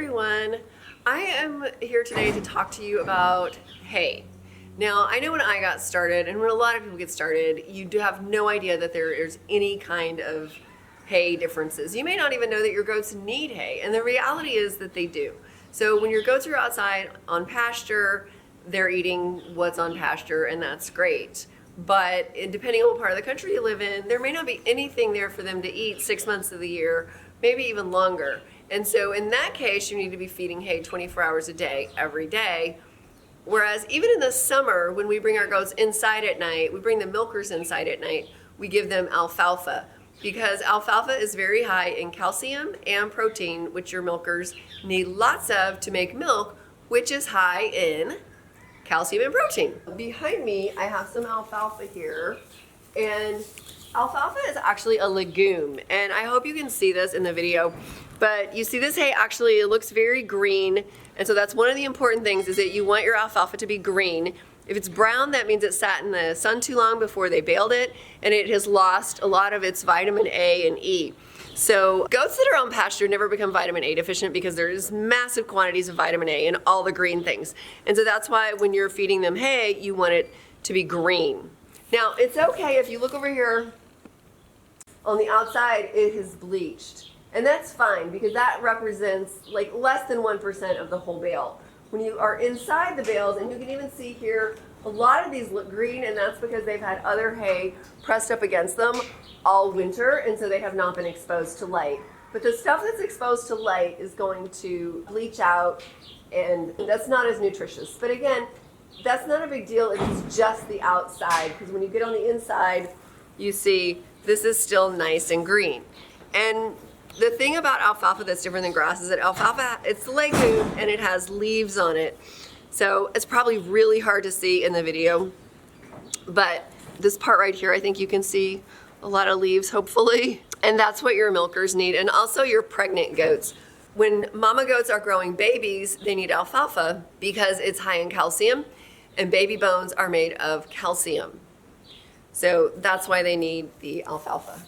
everyone. I am here today to talk to you about hay. Now, I know when I got started, and when a lot of people get started, you do have no idea that there is any kind of hay differences. You may not even know that your goats need hay, and the reality is that they do. So when your goats are outside on pasture, they're eating what's on pasture, and that's great. But depending on what part of the country you live in, there may not be anything there for them to eat 6 months of the year, maybe even longer. And so in that case, you need to be feeding hay 24 hours a day, every day. Whereas even in the summer, when we bring our goats inside at night, we bring the milkers inside at night, we give them alfalfa, because alfalfa is very high in calcium and protein, which your milkers need lots of to make milk, which is high in calcium and protein. Behind me, I have some alfalfa here, and alfalfa is actually a legume, and I hope you can see this in the video, but you see this hay actually, it looks very green, and so that's one of the important things, is that you want your alfalfa to be green. If it's brown, that means it sat in the sun too long before they baled it, and it has lost a lot of its vitamin A and E. So goats that are on pasture never become vitamin A deficient because there's massive quantities of vitamin A in all the green things. And so that's why when you're feeding them hay, you want it to be green. Now, it's okay if you look over here on the outside, it is bleached. And that's fine because that represents like less than 1% of the whole bale. When you are inside the bales, and you can even see here, a lot of these look green, and that's because they've had other hay pressed up against them all winter, and so they have not been exposed to light. But the stuff that's exposed to light is going to bleach out, and that's not as nutritious. But again, that's not a big deal if it's just the outside, because when you get on the inside, you see this is still nice and green. And the thing about alfalfa that's different than grass is that alfalfa, it's a legume and it has leaves on it. So it's probably really hard to see in the video, but this part right here, I think you can see a lot of leaves, hopefully. And that's what your milkers need, and also your pregnant goats. When mama goats are growing babies, they need alfalfa because it's high in calcium, and baby bones are made of calcium. So that's why they need the alfalfa.